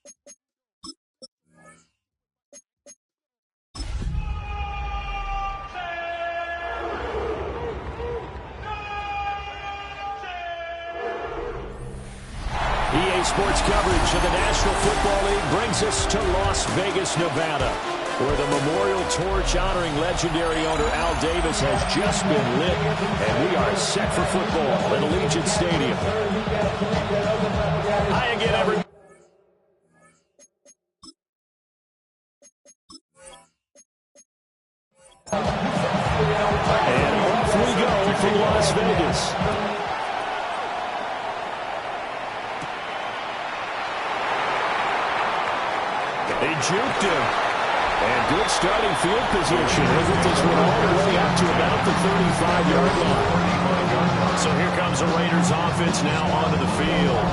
EA Sports coverage of the National Football League brings us to Las Vegas, Nevada, where the memorial torch honoring legendary owner Al Davis has just been lit, and we are set for football at Allegiant Stadium. Hi again, everyone. And off we go from Las Vegas. They juked him. And good starting field position. Isn't this one all the way up to about the 35-yard line? So here comes the Raiders offense now onto the field.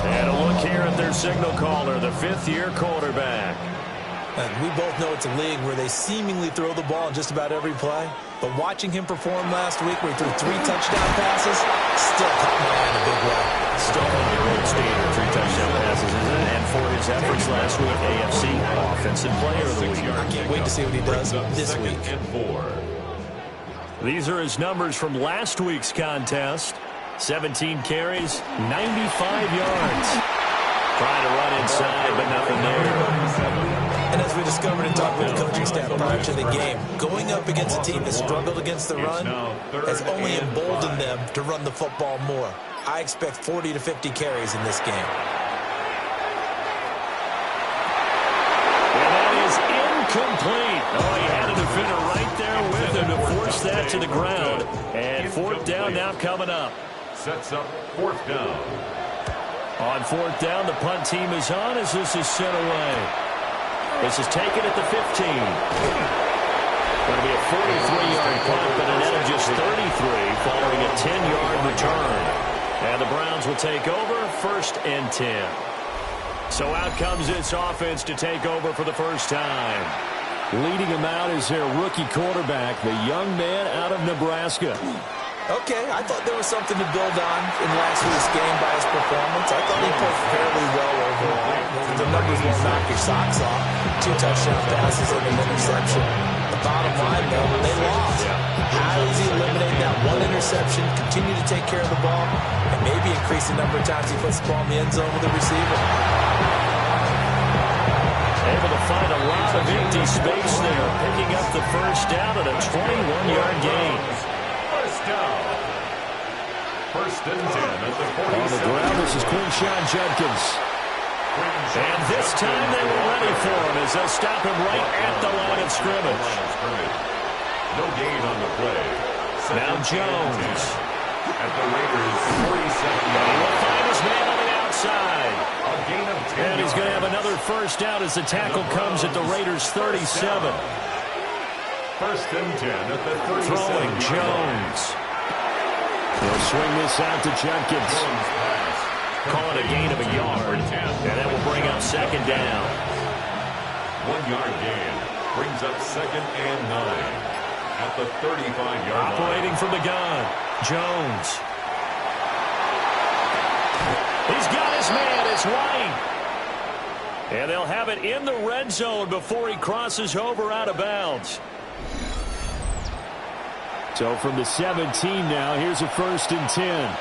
And a look here at their signal caller, the fifth-year quarterback. And we both know it's a league where they seemingly throw the ball in just about every play. But watching him perform last week where he threw 3 touchdown passes, still caught my eye in a big way. Still one of the gold standard 3 touchdown passes, isn't it? And for his efforts last week, AFC Offensive Player of the Week. I can't wait to see what he does this week. These are his numbers from last week's contest. 17 carries, 95 yards. Trying to run inside, but nothing there. And as we discovered in talking with the coaching staff prior to the game, going up against a team that struggled against the run has only emboldened them to run the football more. I expect 40 to 50 carries in this game. And that is incomplete. Oh, he had a defender right there with him to force that to the ground. And fourth down now coming up. Sets up fourth down. On fourth down, the punt team is on as this is sent away. This is taken at the 15. Going to be a 43-yard punt, but a net of just 33 following a 10-yard return. And the Browns will take over, 1st and 10. So out comes this offense to take over for the first time. Leading him out is their rookie quarterback, the young man out of Nebraska. Okay, I thought there was something to build on in last week's game by his performance. I thought he played fairly well overall. The numbers won't knock your socks off. 2 touchdown passes and an interception. The bottom line, though, they lost. How does he eliminate that 1 interception, continue to take care of the ball, and maybe increase the number of times he puts the ball in the end zone with the receiver? Able to find a lot of empty space there, picking up the first down at a 21-yard gain. Down. 1st and 10 at the 47. On the ground, this is Quinshawn Judkins. And this time they were ready for him as they'll stop him right at the line of scrimmage. No gain on the play. Now Jones. At the Raiders' 47. He will find his man on the outside. A gain of 10. And he's going to have another first down as the tackle comes at the Raiders' 37. 1st and 10 at the 37. Throwing Jones. He'll swing this out to Judkins. Call it a gain of a yard. And that will bring up 2nd down. 1-yard gain brings up 2nd and 9 at the 35-yard line. Operating from the gun. Jones. He's got his man. It's White. And they'll have it in the red zone before he crosses over out of bounds. So from the 17 now, here's a 1st and 10.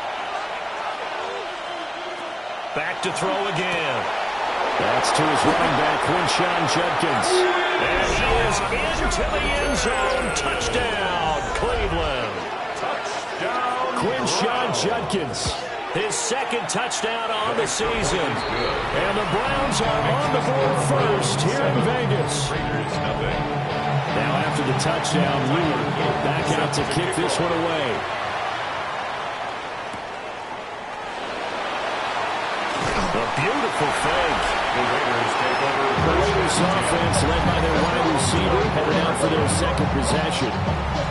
Back to throw again. That's to his running back, Quinshawn Judkins. And he is into the end zone. Touchdown, Cleveland. Touchdown, Quinshawn Judkins. His 2nd touchdown on the season. And the Browns are on the board first here in Vegas. Now after the touchdown, Leonard back out to kick this one away. A beautiful fake. The Raiders take over. The Raiders offense led by their wide receiver headed out for their 2nd possession.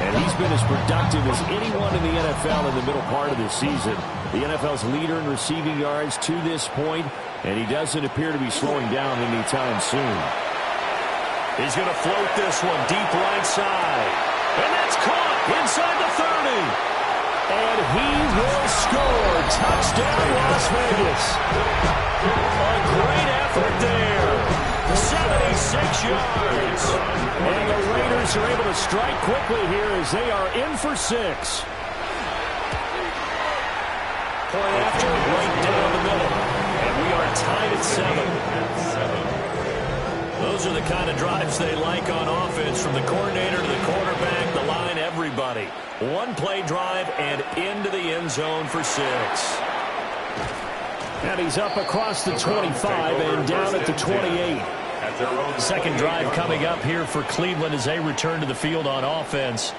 And he's been as productive as anyone in the NFL in the middle part of the season. The NFL's leader in receiving yards to this point, and he doesn't appear to be slowing down anytime soon. He's going to float this one deep right side. And that's caught inside the 30. And he will score. Touchdown, Las Vegas. A great effort 76 yards. And the Raiders are able to strike quickly here as they are in for 6. Point after, right down the middle. And we are tied at 7. Those are the kind of drives they like on offense, from the coordinator to the quarterback, the line, everybody. One-play drive and into the end zone for 6. And he's up across the 25 and down at the 28. Second drive coming up here for Cleveland as they return to the field on offense.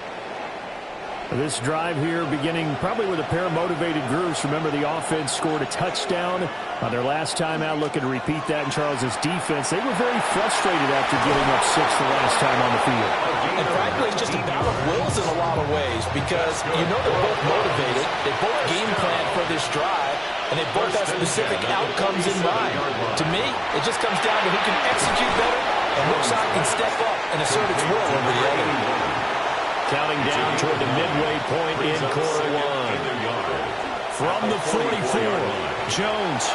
This drive here beginning probably with a pair of motivated groups. Remember, the offense scored a touchdown on their last time out. Looking to repeat that in Charles's defense. They were very frustrated after giving up 6 the last time on the field. And frankly, it's just a battle of wills in a lot of ways, because you know they're both motivated. They both game plan for this drive, and they both have specific outcomes in mind. To me, it just comes down to who can execute better and which side can step up and assert its will over the other. Counting down toward the midway point in quarter 1. From the 44, Jones.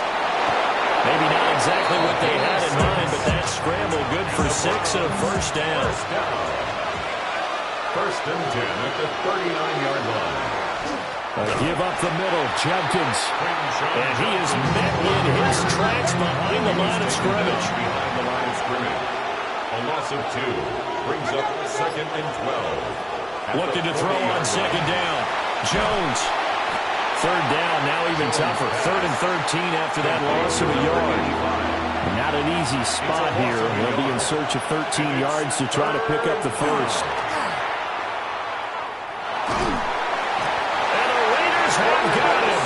Maybe not exactly what they had in mind, but that scramble good for 6 and a first down. First and 10 at the 39-yard line. Give up the middle, Judkins. And he is met in his tracks behind the line of scrimmage. A loss of 2 brings up second and 12. Looking to throw on second down. Jones. Third down, now even tougher. 3rd and 13 after that loss of a yard. Not an easy spot here. They'll be in search of 13 yards to try to pick up the first. And the Raiders have got him.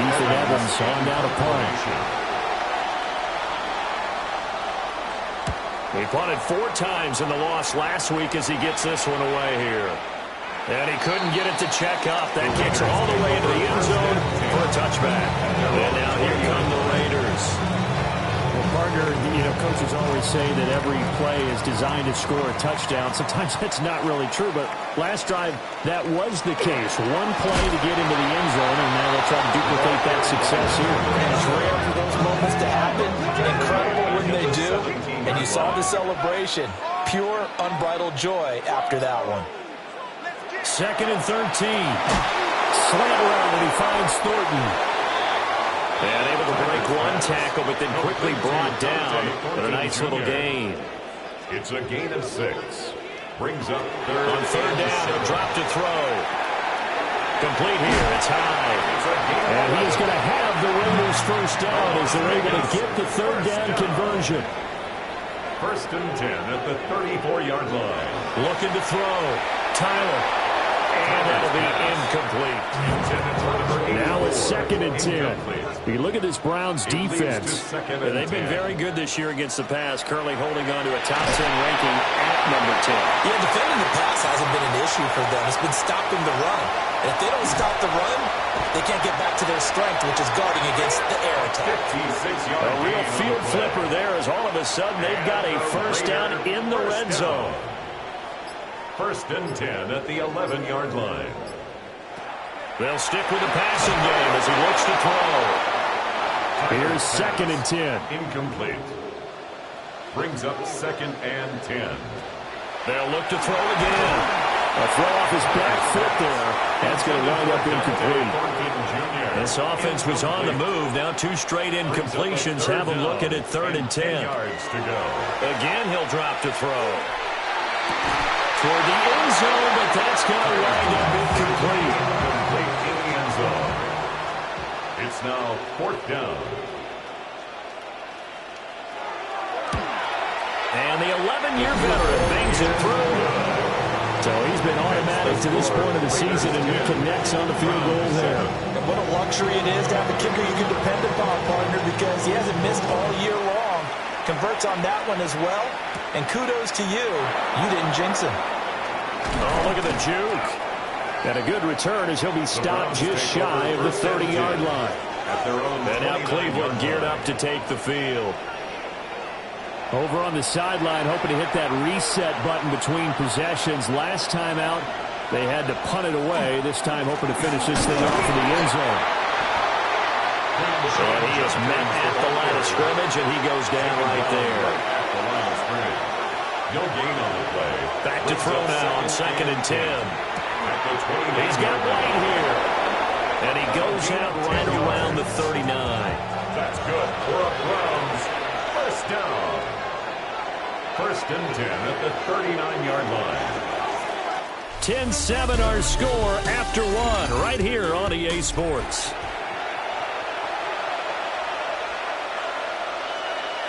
Ethan Evans on down a punt. He punted 4 times in the loss last week as he gets this one away here. And he couldn't get it to check up. That kicks all the way into the end zone for a touchback. And now here come the Raiders. Well, partner, coaches always say that every play is designed to score a touchdown. Sometimes that's not really true, but last drive, that was the case. One play to get into the end zone, and now they'll try to duplicate that success here. And it's rare for those moments to happen. Incredible when they do. And you saw the celebration. Pure, unbridled joy after that one. 2nd and 13. Slant route, and he finds Thornton. And able to break one tackle, but then quickly brought down for a nice little gain. It's a gain of 6. Brings up third. On third down, he'll drop to throw. Complete here. It's high. And he is going to have the Raiders first down as they're able to get the third down conversion. First and 10 at the 34-yard line. Looking to throw. Tyler. And that'll be incomplete. Now it's 2nd and 10. You look at this Browns defense. They've been very good this year against the pass, currently holding on to a top 10 ranking at number 10. Yeah, defending the pass hasn't been an issue for them. It's been stopping the run. And if they don't stop the run, they can't get back to their strength, which is guarding against the air attack. A real field flipper there, as all of a sudden they've got a first down in the red zone. First and 10 at the 11-yard line. They'll stick with the passing game as he looks to throw. Here's 2nd and 10. Incomplete. Brings up 2nd and 10. They'll look to throw again. A throw off his back foot there. That's going to wind up incomplete. This offense was on the move. Now 2 straight incompletions have them looking at 3rd and 10. Again, he'll drop to throw. For the end zone, but that's going to wind up incomplete. In the end zone. It's now 4th down. And the 11-year veteran bangs it through. So he's been automatic to this point of the season, and he connects on the field goal there. And what a luxury it is to have a kicker you can depend upon, partner, because he hasn't missed all year long. Converts on that one as well. And kudos to you. You didn't jinx him. Oh, look at the juke. And a good return as he'll be stopped just shy of the 30-yard line. And now Cleveland geared up to take the field. Over on the sideline, hoping to hit that reset button between possessions. Last time out, they had to punt it away. This time, hoping to finish this thing off in the end zone. And he is met at the line of scrimmage, and he goes down right there. At the line of scrimmage. No gain on the play. Back to throw now on 2nd and 10. At the 29. He's got White here. And he goes out right around the 39. That's good for a Browns first down. 1st and 10 at the 39-yard line. 10-7 our score after 1 right here on EA Sports.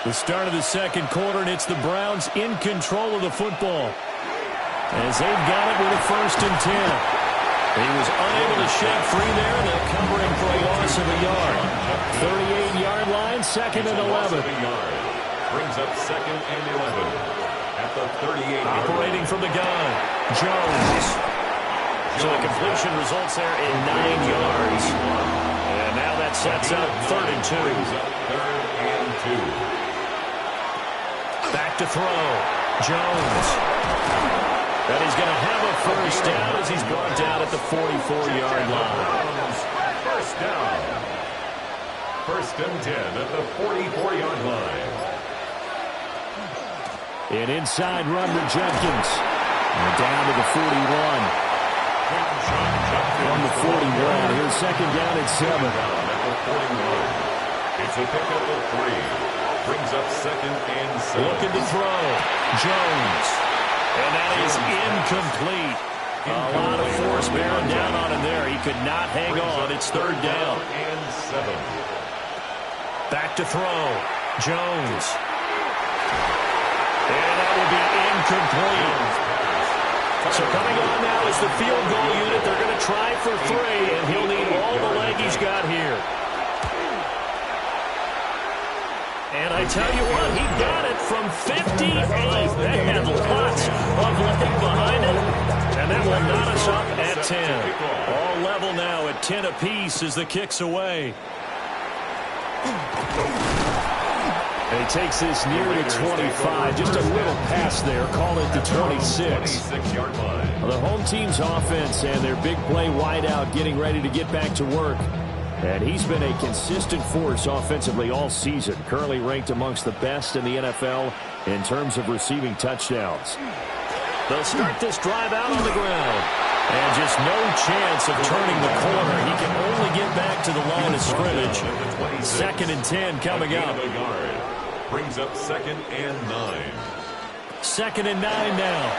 The start of the 2nd quarter, and it's the Browns in control of the football as they've got it with a 1st and 10. He was unable to shake free there, and they'll cover him for a loss of a yard. 38-yard line, 2nd and 11. Brings up 2nd and 11. At the 38. Operating from the gun, Jones. So the completion results there in 9 yards. And now that sets up 3rd and 2. 3rd and 2. Back to throw, Jones. And he's going to have a 1st down as he's brought down at the 44-yard line. First down. 1st and 10 at the 44-yard line. An inside run to Jenkins. And down to the 41. On the 41. Here's 2nd down at 7. At the 41. It's a pickup of 3. Brings up 2nd and 7. Looking to throw. Jones. And that is incomplete. A lot of force bearing down on him there. He could not hang on. It's 3rd down. And 7. Back to throw. Jones. And that will be incomplete. So coming on now is the field goal unit. They're going to try for 3, and he'll need all the leg he's got here. And I tell you what, he got it from 58. That had lots of leg behind it. And that will knot us up at 10. All level now at 10 apiece as the kick's away. And he takes this near the 25. Just a little pass there. Call it the 26. 26-yard line. The home team's offense and their big play wideout getting ready to get back to work. And he's been a consistent force offensively all season. Currently ranked amongst the best in the NFL in terms of receiving touchdowns. They'll start this drive out on the ground. And just no chance of turning the corner. He can only get back to the line of scrimmage. 2nd and 10 coming up. Brings up 2nd and 9. 2nd and 9 now.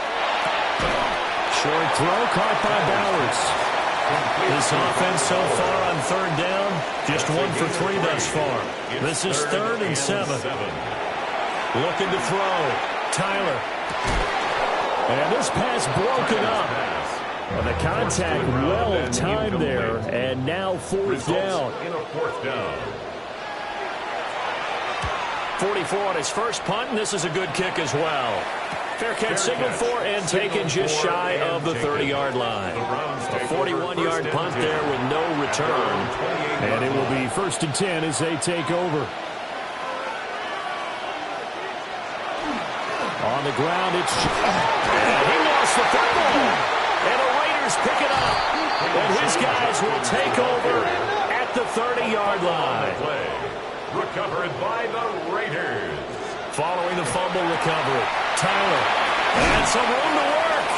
Short throw caught by Bowers. This offense so far on 3rd down, just 1 for 3 thus far. This is 3rd and 7. Looking to throw. Tyler. And this pass broken up. Well, the contact well timed there, and now 4th down. In a 4th down. 44 on his first punt, and this is a good kick as well. Fair catch signaled for and taken just shy of the 30-yard line. A 41-yard punt there with no return. And it will be 1st and 10 as they take over. On the ground, it's... And he lost the football. And the Raiders pick it up. And his guys will take over at the 30-yard line. Recovered by the Raiders. Following the fumble recovery, Tyler. And some room to work.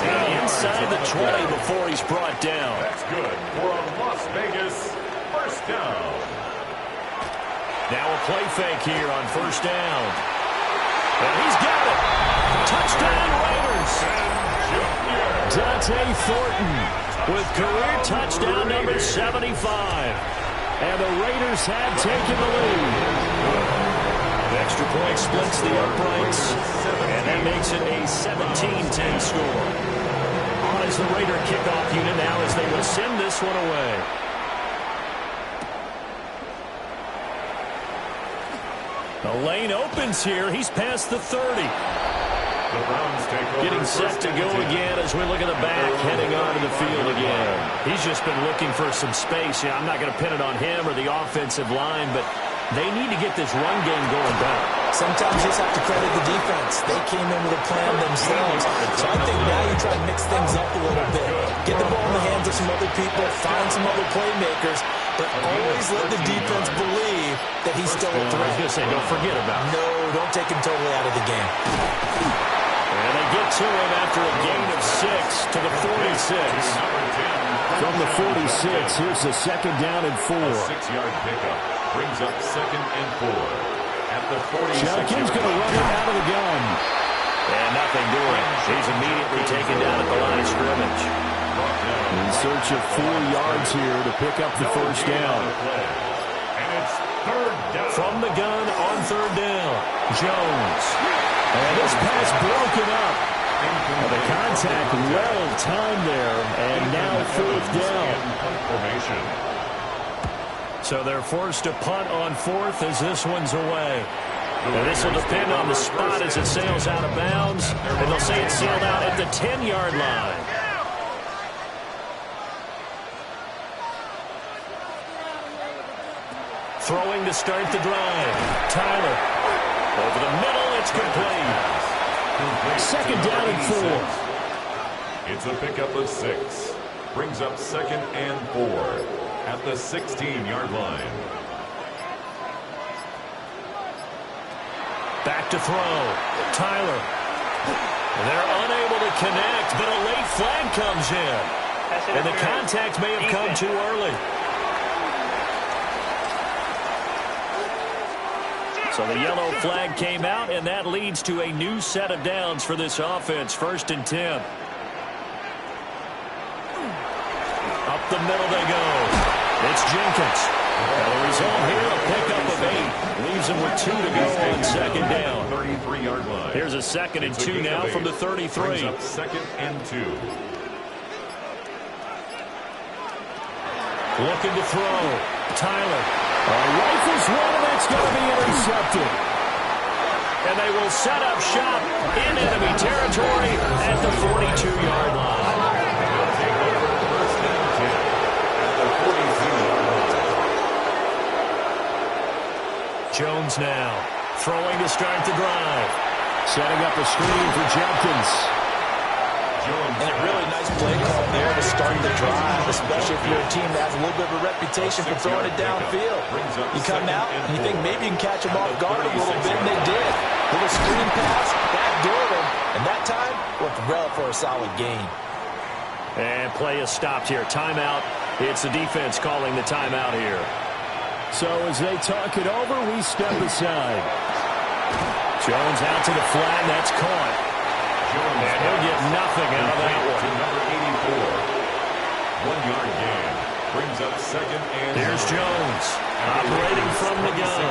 And inside the 20 before he's brought down. That's good for a Las Vegas first down. Now a play fake here on 1st down. And he's got it. Touchdown Raiders. Dante Thornton with career touchdown number 75. And the Raiders have taken the lead. The extra point splits the uprights, and that makes it a 17-10 score. On is the Raider kickoff unit now as they will send this one away. The lane opens here. He's past the 30. The Browns take over. Getting set to go again as we look at the back, heading onto the field again. He's just been looking for some space. Yeah, I'm not going to pin it on him or the offensive line, but they need to get this run game going better. Sometimes you just have to credit the defense. They came in with a plan themselves. So I think now you try to mix things up a little bit. Get the ball in the hands of some other people, find some other playmakers, but always let the defense believe that he's still a threat. I was going to say, don't forget about it. No, don't take him totally out of the game. And they get to him after a gain of 6 to the 46. From the 46, here's the second down and 4. A 6-yard pickup brings up 2nd and 4. At the 46. Jenkins going to run it out of the gun. And nothing doing. He's immediately taken down at the line of scrimmage. In search of 4 yards here to pick up the first down. And it's 3rd down. From the gun on 3rd down, Jones. And this pass broken up. The contact well timed there, and now 4th down. So they're forced to punt on 4th as this one's away. Now this will depend on the spot as it sails out of bounds, and they'll say it sailed out at the 10-yard line. Throwing to start the drive. Tyler. Over the middle, it's complete. 2nd down and 4. It's a pickup of 6. Brings up 2nd and 4 at the 16-yard line. Back to throw. Tyler. They're unable to connect, but a late flag comes in. And the contact may have come too early. So the yellow flag came out, and that leads to a new set of downs for this offense. 1st and 10. Up the middle they go. It's Jenkins. Now the result here, a pickup of 8. Leaves him with 2 to go on 2nd down. 33-yard line. Here's a 2nd and 2 now from the 33. Brings up 2nd and 2. Looking to throw. Tyler. Rifles one, and it's going to be intercepted. And they will set up shop in enemy territory at the 42-yard line. They'll take over 1st and 10 at the 42-yard line. Jones now throwing to start the drive. Setting up a screen for Jenkins. And a really nice play call there to start the drive, especially if you're a team that has a little bit of a reputation for throwing it downfield. You come out and you think maybe you can catch them off guard a little bit, and they did. Little screen pass, backdoored them, and that time worked well for a solid gain. And play is stopped here. Timeout. It's the defense calling the timeout here. So as they talk it over, we step aside. Jones out to the flag. That's caught. And he'll get nothing out of that one. Number 84. 1-yard gain. Brings up 2nd and Here's Jones operating from the gun.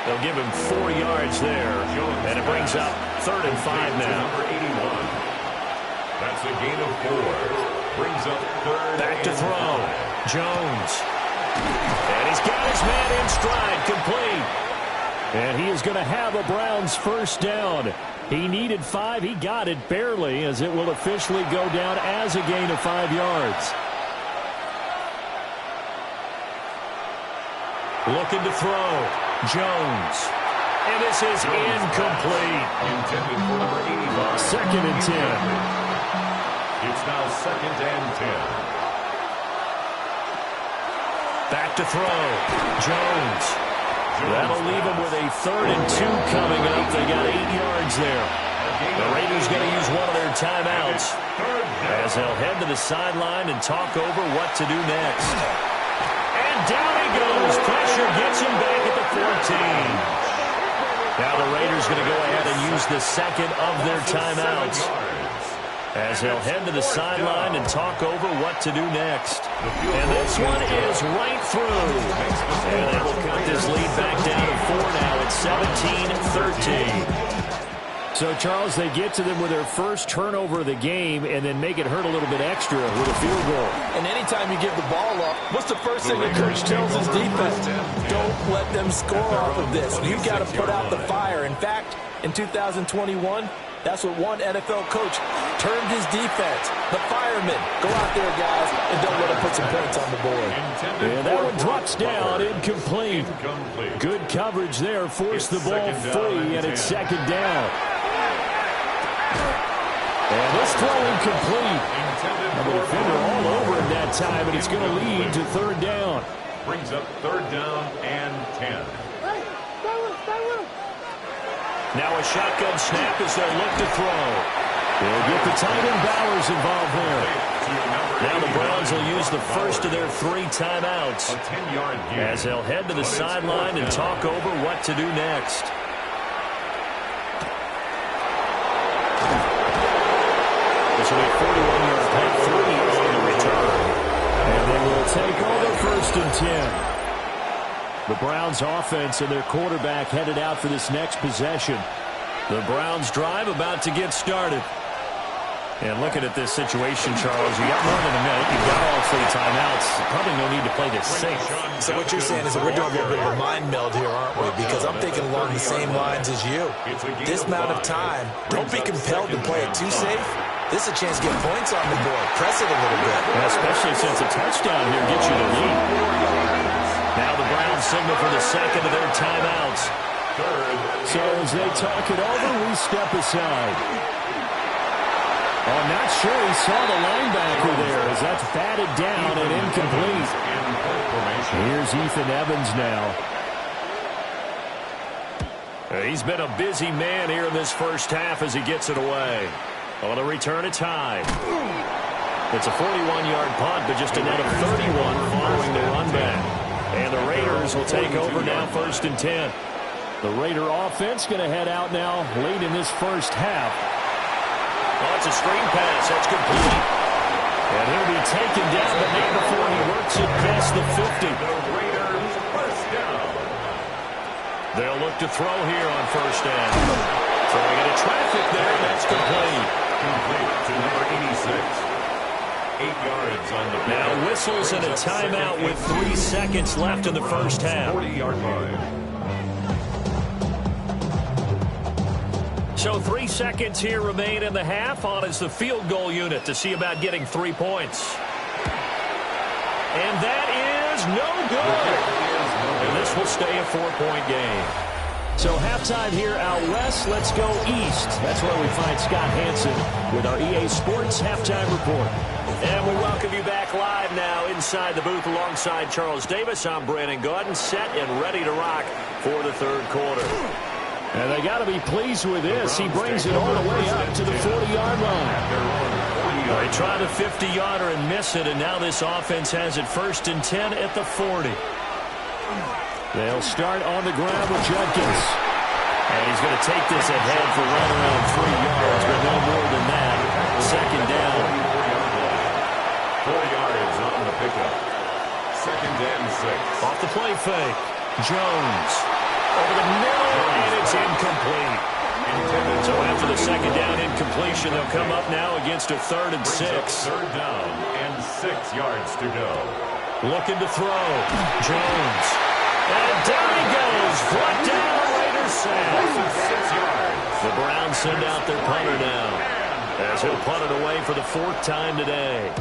They'll give him 4 yards there. And it brings up 3rd and 5 now. Number 81. That's a gain of 4. Brings up 3rd. Back to throw. Jones. And he's got his man in stride, complete. And he is going to have a Browns first down. He needed 5. He got it barely, as it will officially go down as a gain of 5 yards. Looking to throw. Jones. And this is incomplete. Intended for number 85. 2nd and 10. It's now 2nd and 10. Back to throw. Jones. That'll leave him with a 3rd and 2 coming up. They got 8 yards there. The Raiders going to use one of their timeouts as they'll head to the sideline and talk over what to do next. And down he goes. Pressure gets him back at the 14. Now the Raiders going to go ahead and use the 2nd of their timeouts as they'll head to the sideline and talk over what to do next. And this one is right through. And that will cut this lead back down to 4 now at 17-13. So, Charles, they get to them with their first turnover of the game and then make it hurt a little bit extra with a field goal. And anytime you give the ball up, what's the first thing the coach tells his defense? Don't let them score off of this. You've got to put out the fire. In fact, in 2021, that's what one NFL coach termed his defense. The firemen. Go out there, guys, and don't let them put some points on the board. And that one drops down, incomplete. Good coverage there. Forced the ball free, and it's 2nd down. And this throw incomplete. And the defender all over him that time, and it's going to lead to third down. Brings up third down and 10. Now a shotgun snap as they look to throw. They'll get the tight end Bowers involved there. Now the Browns will use the first of their 3 timeouts as they'll head to the sideline and talk over what to do next. This will be a 41-yard punt, 3 on the return. And they will take over first and 10. The Browns offense and their quarterback headed out for this next possession. The Browns drive about to get started. And looking at this situation, Charles, you got more than a minute. You've got all 3 timeouts. Probably no need to play this safe. So what you're saying is that we're doing a little bit of a mind meld here, aren't we? Because I'm thinking along the same lines as you. This amount of time, don't be compelled to play it too safe. This is a chance to get points on the board. Press it a little bit. Yeah, especially since a touchdown here gets you the lead. Now the Browns signal for the second of their timeouts. So as they talk it over, we step aside. Oh, not sure he saw the linebacker there as that's batted down and incomplete. Here's Ethan Evans now. He's been a busy man here in this first half as he gets it away. On the return, it's high. It's a 41-yard punt, but just a net of 31 following the run back. And the Raiders will take over now first and 10. The Raider offense going to head out now late in this first half. Oh, it's a screen pass. That's complete. And he'll be taken down, but not before he works it past the 50. The Raiders first down. They'll look to throw here on first down. Throwing into traffic there, and that's complete. Complete to number 86. 8 yards on the play. Now whistles and a timeout with 3 seconds left in the first half. 40-yard line. So 3 seconds here remain in the half. On is the field goal unit to see about getting 3 points. And that is no good. And this will stay a 4-point game. So halftime here out west. Let's go east. That's where we find Scott Hansen with our EA Sports Halftime Report. And we welcome you back live now inside the booth alongside Charles Davis. I'm Brandon Gaudin, set and ready to rock for the third quarter. And they got to be pleased with this. He brings it all the way up to the 40-yard line. They tried a 50-yarder and miss it, and now this offense has it first and 10 at the 40. They'll start on the ground with Judkins. And he's going to take this ahead for right around 3 yards, but no more than that. Second down. 4 yards on the pickup. Second and 6. Off the play fake. Jones. Over the middle, and it's incomplete. So after the second down incompletion, they'll come up now against a 3rd and 6. Third down and 6 yards to go. Looking to throw. Jones. And down he goes. Brought down the Raiders sack. 6 yards. The Browns send out their punter now, as he'll punt it away for the 4th time today.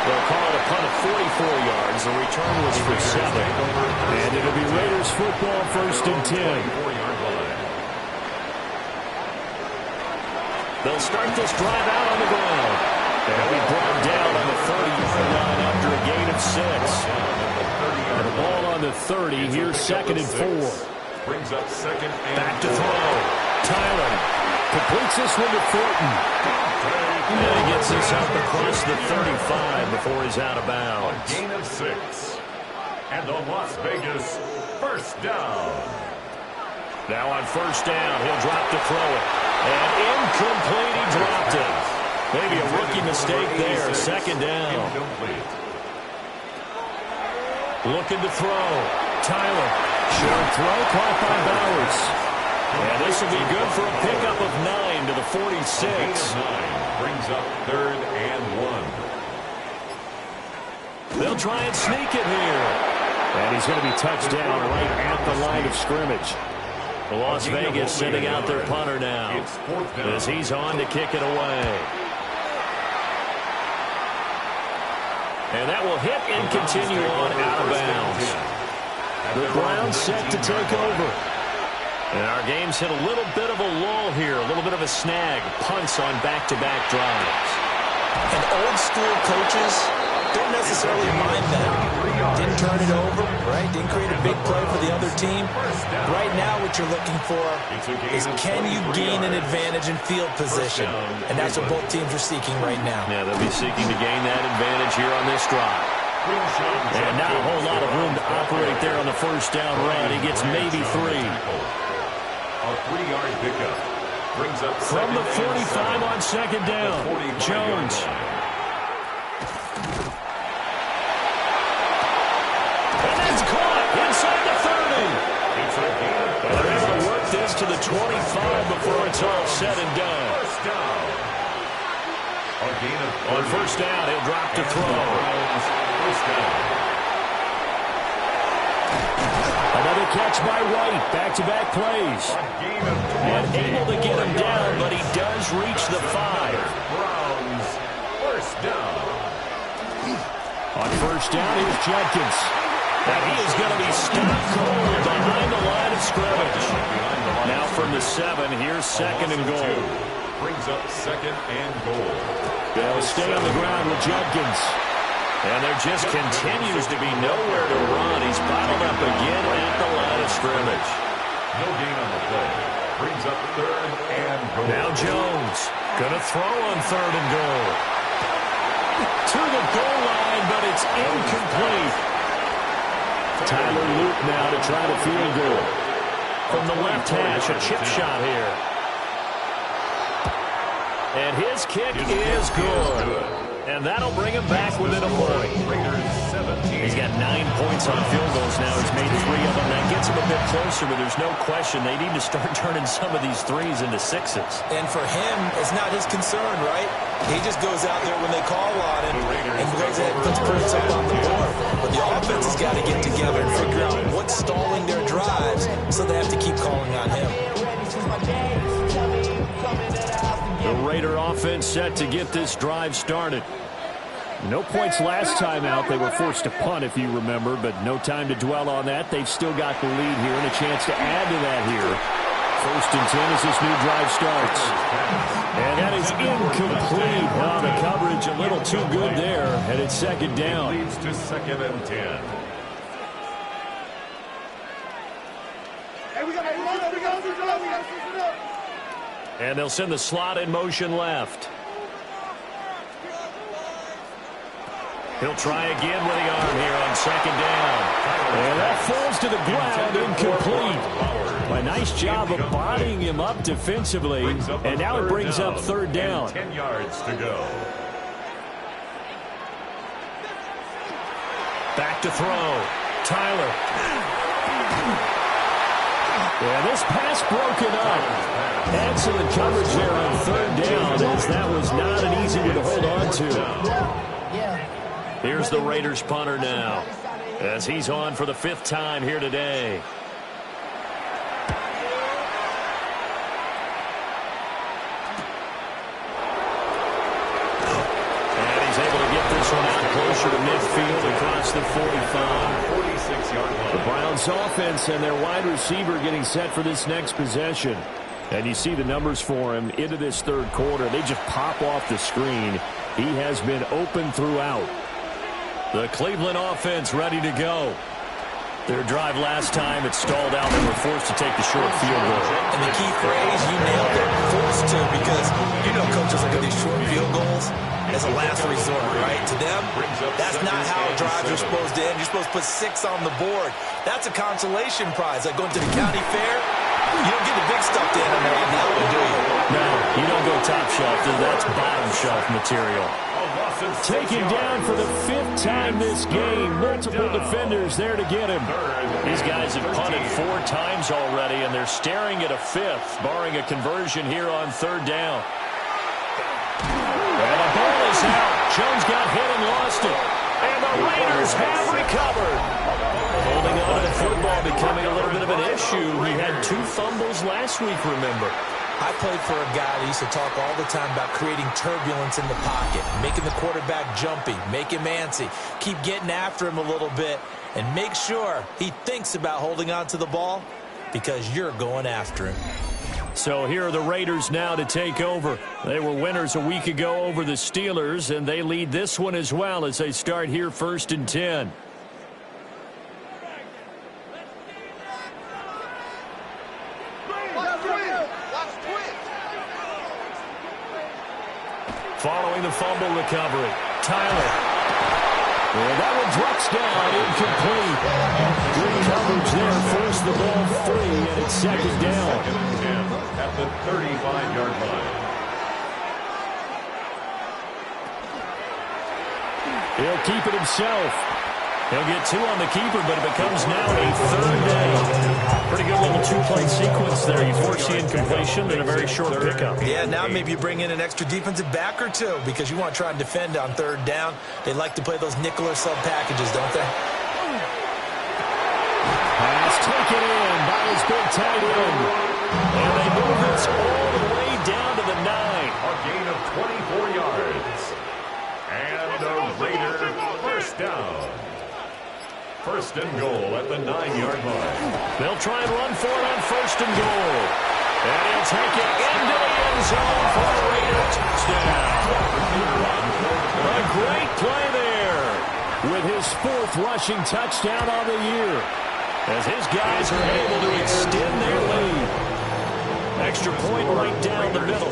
They'll call it a punt of 44 yards. The return was for 7. And it'll be Raiders football first and 10. 4-yard line. They'll start this drive out on the ground. And he'll be brought down on the 30-yard line after a gain of 6. And the ball on the 30. Here's 2nd and 4. Brings up second and Back to throw. Tyler completes this one to Thornton. And he gets this up across the 35 before he's out of bounds. A gain of 6. And the Las Vegas first down. Now on first down, he'll drop to throw it. And incomplete, he dropped it. Maybe a rookie mistake there. Second down. Incomplete. Looking to throw. Tyler. Short throw caught by Bowers. And this will be good for a pickup of 9 to the 46. A gain of 9 brings up 3rd and 1. They'll try and sneak it here. And he's going to be touched down right at the line of scrimmage. Las Vegas sending out their punter now as he's on to kick it away. And that will hit and continue on out of bounds. The Browns set to take over. And our game's hit a little bit of a lull here, a little bit of a snag. Punts on back-to-back drives. And old-school coaches don't necessarily mind that. Didn't turn it over, right? Didn't create a big play for the other team. Right now what you're looking for is can you gain an advantage in field position? And that's what both teams are seeking right now. Yeah, they'll be seeking to gain that advantage here on this drive. And not a whole lot of room to operate there on the first down run. He gets maybe 3. A 3-yard pickup. Brings up from the 45 on second down. Jones. And that's caught inside the 30. They're able to work this to the 25 before it's all said and done. First down. A gain of on first down, he'll drop to throw. First down. Another catch by White. Back-to-back plays. And able to get him down, but he does reach the 5. Browns. First down. On first down, here's Jenkins. And he is going to be stopped cold behind the line of scrimmage. Now from the 7, here's second and goal. Brings up second and goal. They'll stay on the ground with Jenkins. And there just continues to be nowhere to run. He's bottled up again at the line of scrimmage. No gain on the play. Brings up third and goal. Now Jones going to throw on third and goal. To the goal line, but it's incomplete. Tyler Luke now to try the field goal. From the left hash, a chip shot here. And his kick is good. And that'll bring him back within a point. He's got 9 points on field goals now. He's made 3 of them. That gets him a bit closer, but there's no question they need to start turning some of these 3s into 6s. And for him, it's not his concern, right? He just goes out there when they call on him and goes ahead and puts points up on the board. But the offense has got to get together and figure out what's stalling their drives, so they have to keep calling on him. The Raider offense set to get this drive started. No points last time out. They were forced to punt, if you remember, but no time to dwell on that. They've still got the lead here and a chance to add to that here. First and 10 as this new drive starts. And that is incomplete. Oh, the coverage a little too good there, and it's second down. Leads to second and 10. And they'll send the slot in motion left. He'll try again with the arm here on second down. And that falls to the ground, incomplete. A nice job of bodying him up defensively. And now it brings up third down. 10 yards to go. Back to throw. Tyler. Yeah, this pass broken up. Excellent coverage there on third down, as that was not an easy one to hold on to. Here's the Raiders punter now, as he's on for the 5th time here today. And he's able to get this one out closer to midfield across the 45. 46-yard line. The Browns offense and their wide receiver getting set for this next possession. And you see the numbers for him into this third quarter. They just pop off the screen. He has been open throughout. The Cleveland offense ready to go. Their drive last time, it stalled out. They were forced to take the short field goal. And the key phrase, you nailed it, forced to, because you know coaches look at these short field goals as a last resort, right? To them, that's not how drives are supposed to end. You're supposed to put 6 on the board. That's a consolation prize. Like going to the county fair, you don't get the big stuff to end on that one, do you? No, you don't go top shelf. That's bottom shelf material. Taken down for the 5th time this game. Multiple defenders there to get him. These guys have punted 4 times already, and they're staring at a 5th, barring a conversion here on third down. And the ball is out. Jones got hit and lost it. And the Raiders have recovered. Holding on to the football becoming a little bit of an issue. He had 2 fumbles last week, remember. I played for a guy that used to talk all the time about creating turbulence in the pocket, making the quarterback jumpy, make him antsy, keep getting after him a little bit, And make sure he thinks about holding on to the ball because you're going after him. So here are the Raiders now to take over. They were winners a week ago over the Steelers, and they lead this one as well as they start here 1st and 10. Following the fumble recovery, Tyler. And that one drops down, incomplete. Good coverage there, forced the ball free, and it's 2nd down. At the 35-yard line. He'll keep it himself. He'll get 2 on the keeper, but it becomes now a 3rd down. Pretty good little 2-play sequence there. You force the incompletion and a very short pickup. Yeah, now maybe you bring in an extra defensive back or 2 because you want to try and defend on 3rd down. They like to play those nickel or sub packages, don't they? Pass taken in by his big tight end. And they move this all the way down to the 9. A gain of 24 yards. And a Raider first down. 1st and goal at the 9-yard line. They'll try and run for it on 1st and goal. And he'll take it into the end zone for a Raider touchdown. A great play there with his 4th rushing touchdown on the year as his guys are able to extend their lead. Extra point right down the middle.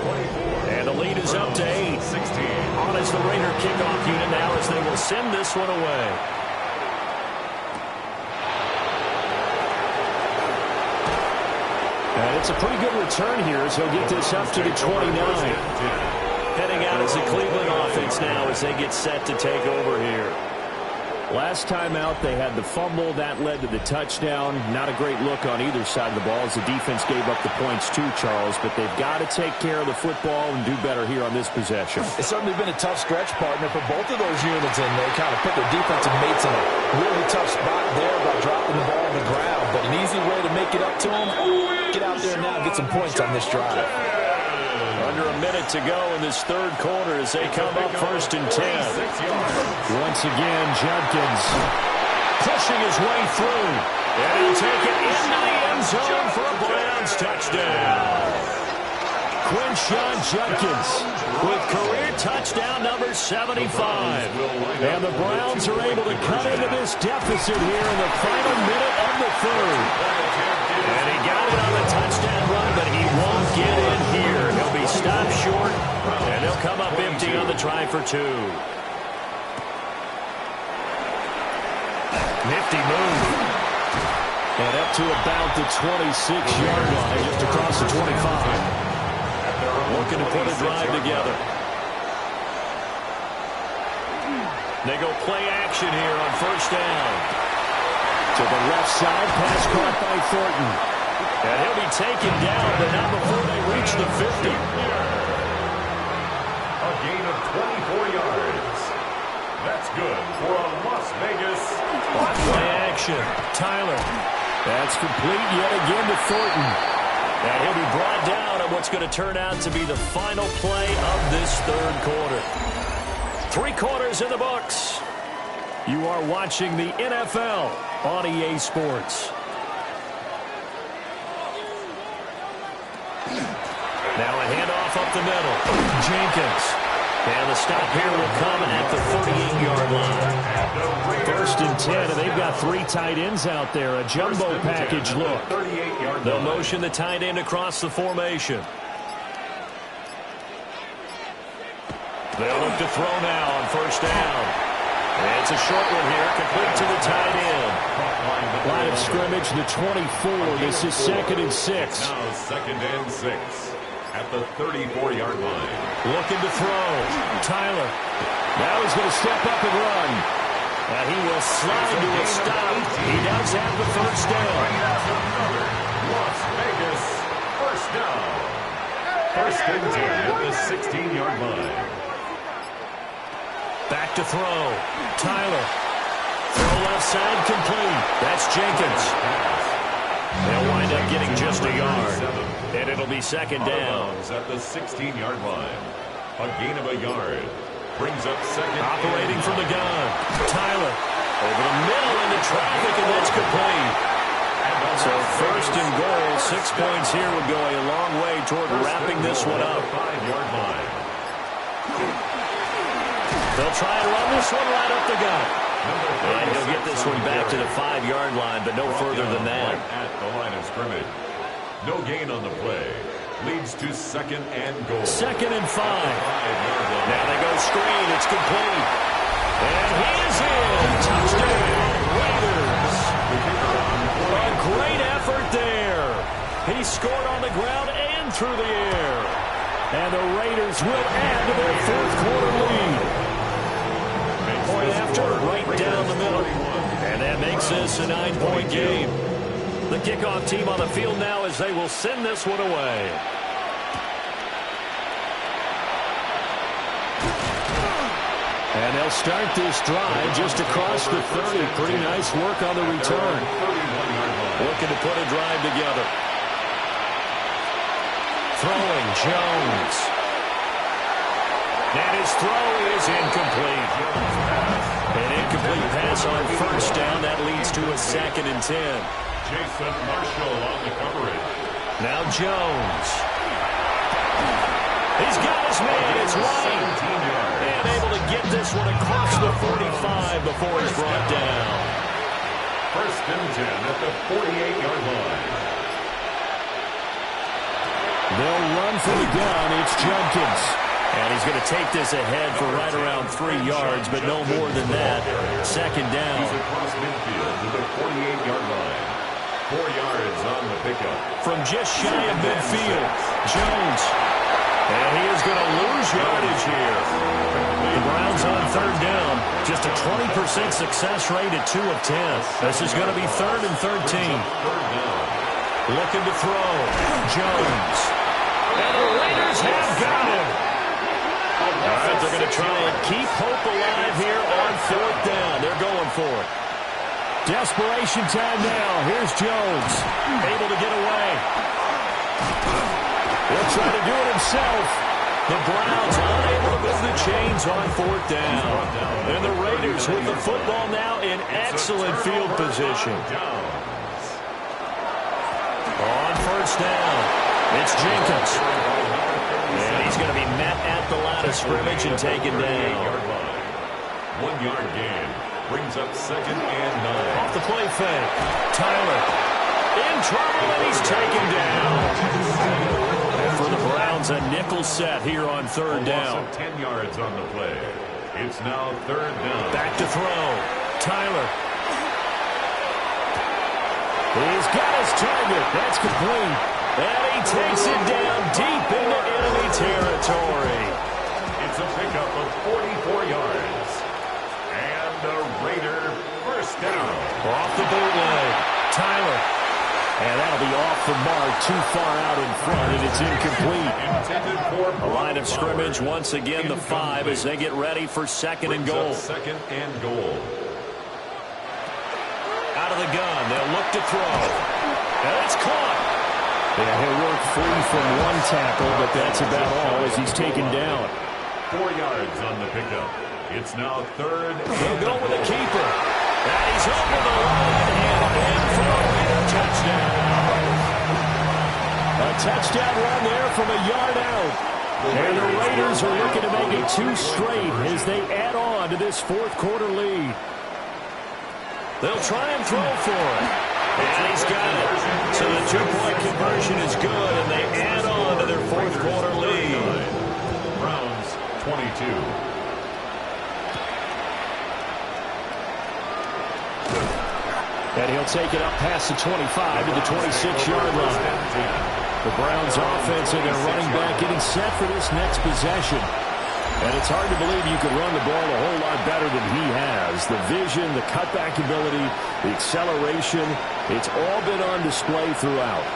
And the lead is up to 8. On is the Raider kickoff unit now as they will send this one away. And it's a pretty good return here as he'll get this up to the 29. Heading out as the Cleveland offense now as they get set to take over here. Last time out, they had the fumble. That led to the touchdown. Not a great look on either side of the ball as the defense gave up the points too, Charles. But they've got to take care of the football and do better here on this possession. It's certainly been a tough stretch, partner, for both of those units, and they kind of put their defensive mates in a really tough spot there by dropping the ball on the ground. But an easy way to make it up to them, get out there now and get some points on this drive. Under a minute to go in this 3rd quarter as they come up 1st and 10. Once again, Judkins pushing his way through. And he'll take it into the end zone for a Browns touchdown. Quinshon Judkins with career touchdown number 75. And the Browns are able to cut into this deficit here in the final minute of the 3rd. And he got it on the touchdown run, but he won't get in here. He'll be stopped short, and they'll come up empty on the try for 2. Nifty move. And up to about the 26-yard line, just across the 25. Looking to put a drive together. They go play action here on 1st down. To the left side, pass caught by Thornton. And he'll be taken down, but not before they reach the 50. A gain of 24 yards. That's good for a Las Vegas. Play action. Tyler. That's complete yet again to Thornton. And he'll be brought down on what's going to turn out to be the final play of this 3rd quarter. 3 quarters in the books. You are watching the NFL on EA Sports. Now a handoff up the middle. Jenkins. And the stop here will come at the 38-yard line. 1st and 10, and they've got 3 tight ends out there. A jumbo package look. They'll motion the tight end across the formation. They'll look to throw now on 1st down. And it's a short one here, complete to the tight end. Line of scrimmage, the 24. This is 2nd and 6. Now 2nd and 6 at the 34-yard line. Looking to throw. Tyler. Now he's going to step up and run. And he will slide to a stop. He does have the 1st down. Las Vegas, 1st down. 1st and 10 at the 16-yard line. Back to throw. Tyler. Throw left side complete. That's Jenkins. They'll wind up getting just a yard. And it'll be 2nd down. At the 16-yard line. A gain of a yard. Brings up 2nd. Operating from the gun. Tyler. Over the middle into traffic, and that's complete. So first and goal, 6 points here would go a long way toward wrapping this one up. 5-yard line. They'll try and run this one right up the gut. And he'll get this one back to the 5-yard line, but no further than that. Right at the line of scrimmage. No gain on the play. Leads to second and goal. 2nd and 5. Now they go screen. It's complete. And he is in. Touchdown, Raiders. A great effort there. He scored on the ground and through the air. And the Raiders will add to their 4th quarter lead. Point after, right down the middle. And that makes this a 9-point game. The kickoff team on the field now as they will send this one away. And they'll start this drive just across the 30. Pretty nice work on the return. Looking to put a drive together. Throwing, Jones. And his throw is incomplete. An incomplete pass on first down. That leads to a 2nd and 10. Jason Marshall on the coverage. Now Jones. He's got his man. It's White. And able to get this one across the 45 before he's brought down. First and 10 at the 48-yard line. They'll run for the gun. It's Jenkins. And he's going to take this ahead for right around 3 yards, but no more than that. 2nd down. He's across midfield to the 48-yard line. 4 yards on the pickup. From just shy of midfield, Jones. And he is going to lose yardage here. The Browns on 3rd down. Just a 20% success rate at 2 of 10. This is going to be 3rd and 13. Looking to throw. Jones. And the Raiders have got him. All right, they're going to try and keep hope alive here on 4th down. They're going for it. Desperation time now. Here's Jones. Able to get away. He'll try to do it himself. The Browns unable to move the chains on 4th down. And the Raiders with the football now in excellent field position. On 1st down, it's Jenkins. And he's going to be met at the line of scrimmage and taken down. 1-yard gain. Brings up 2nd and 9. Off the play fake. Tyler in trouble, and he's taken down. And for the Browns, a nickel set here on 3rd down. 10 yards on the play. It's now 3rd down. Back to throw. Tyler. He's got his target. That's complete. And he takes it down deep into enemy territory. It's a pickup of 44 yards. And the Raider first down. Off the bootleg. Tyler. And that'll be off the mark, too far out in front, and it's incomplete. A line of scrimmage once again, the 5 as they get ready for 2nd and goal. 2nd and goal. Out of the gun, they'll look to throw. And it's caught. Yeah, he'll work free from one tackle, but that's about all as he's taken down. 4 yards on the pickup. It's now 3rd. They'll go with the keeper. And he's over the line and in for a Raider touchdown. A touchdown run there from a yard out. And the Raiders are looking to make it 2 straight as they add on to this 4th quarter lead. They'll try and throw for it. And he's got it. So the 2-point conversion is good, and they add on to their 4th quarter lead. Browns 22. And he'll take it up past the 25 to the 26-yard line. The Browns offense and their running back getting set for this next possession. And it's hard to believe you could run the ball a whole lot better than he has. The vision, the cutback ability, the acceleration, it's all been on display throughout.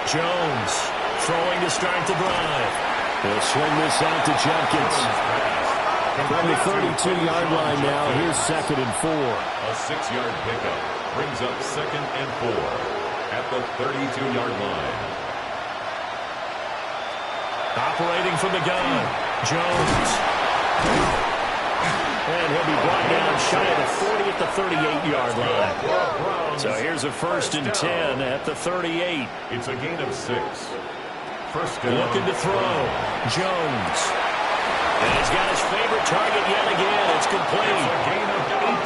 Jones throwing to start the drive. He'll swing this out to Jenkins. From the 32-yard line now, here's 2nd and 4. A 6-yard pickup brings up 2nd and 4 at the 32-yard line. Operating from the gun, Jones. be brought down shy of the 40 at the 38-yard line. So here's a 1st and 10 at the 38. It's a gain of 6. First down. Looking to throw. Jones. And he's got his favorite target yet again. It's complete.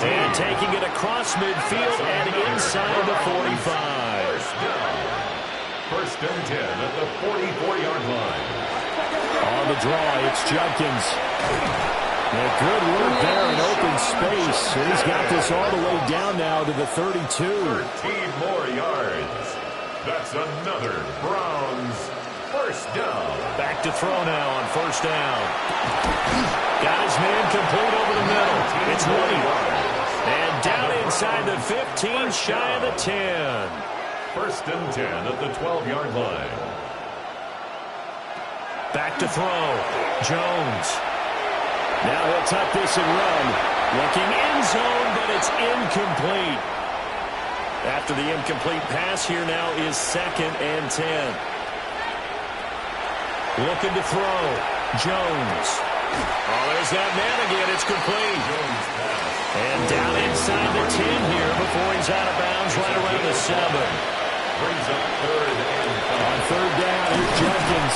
And taking it across midfield and inside the 45. First and 10 at the 44-yard line. On the draw, it's Judkins. Good work there in open space. And he's got this all the way down now to the 32. 13 more yards. That's another Browns first down. Back to throw now on first down. Got his man complete over the middle. It's White. And down inside the 15, shy of the 10. First and 10 at the 12-yard line. Back to throw. Jones. Now he'll tuck this and run. Looking end zone, but it's incomplete. After the incomplete pass, here now is 2nd and 10. Looking to throw. Jones. Oh, there's that man again. It's complete. And down inside the 10 here before he's out of bounds right around the 7. Brings up 3rd and 5. On 3rd down, here's Judkins.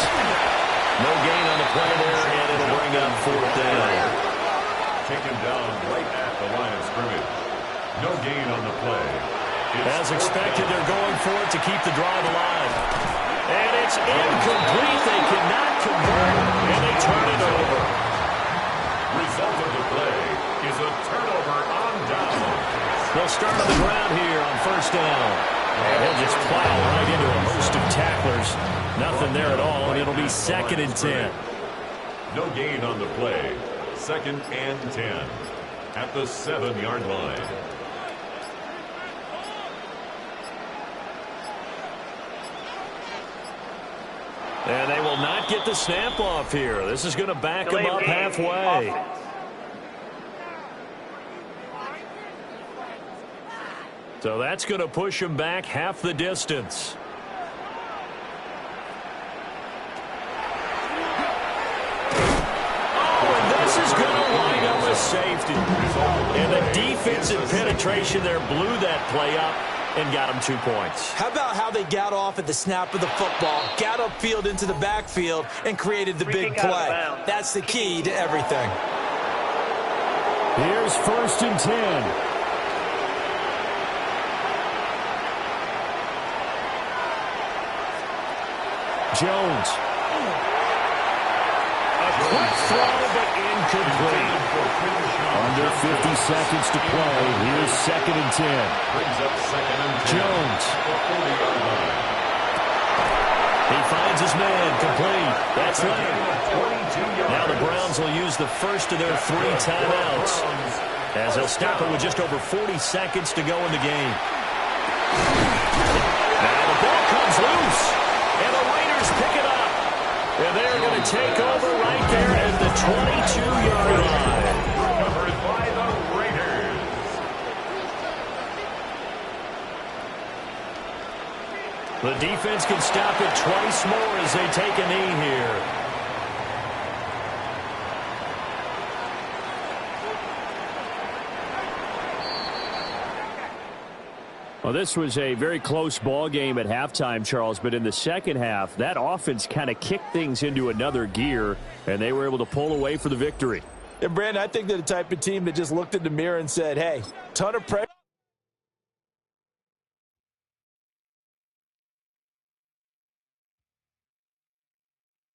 No gain on the play there, and it'll bring up 4th down. Taken down right at the line of scrimmage. No gain on the play. As expected, they're going for it to keep the drive alive. And it's incomplete. They cannot convert, and they turn it over. Result of the play is a turnover on down. They'll start on the ground here on first down. And they'll just plow right into a host of tacklers. Nothing there at all, and it'll be 2nd and 10. No gain on the play. 2nd and 10 at the 7-yard line. And they will not get the snap off here. This is going to back them up halfway. So that's going to push them back half the distance. Oh, and this is going to wind up a safety. And the defensive penetration there blew that play up and got them 2 points. How about how they got off at the snap of the football, got upfield into the backfield, and created the big play? That's the key to everything. Here's 1st and 10. Jones. A quick throw, but incomplete. Under 50 seconds to play. Here's 2nd and 10. Brings up 2nd and 10. Jones. He finds his man complete. That's right. Now the Browns will use the first of their 3 timeouts, as they'll stop it with just over 40 seconds to go in the game. Now the ball comes loose, and the Raiders pick it up. And they're going to take over right there at the 22-yard line. Recovered by the Raiders. The defense can stop it twice more as they take a knee here. Well, this was a very close ball game at halftime, Charles, but in the second half, that offense kind of kicked things into another gear, and they were able to pull away for the victory. And, Brandon, I think they're the type of team that just looked in the mirror and said, hey, ton of pressure.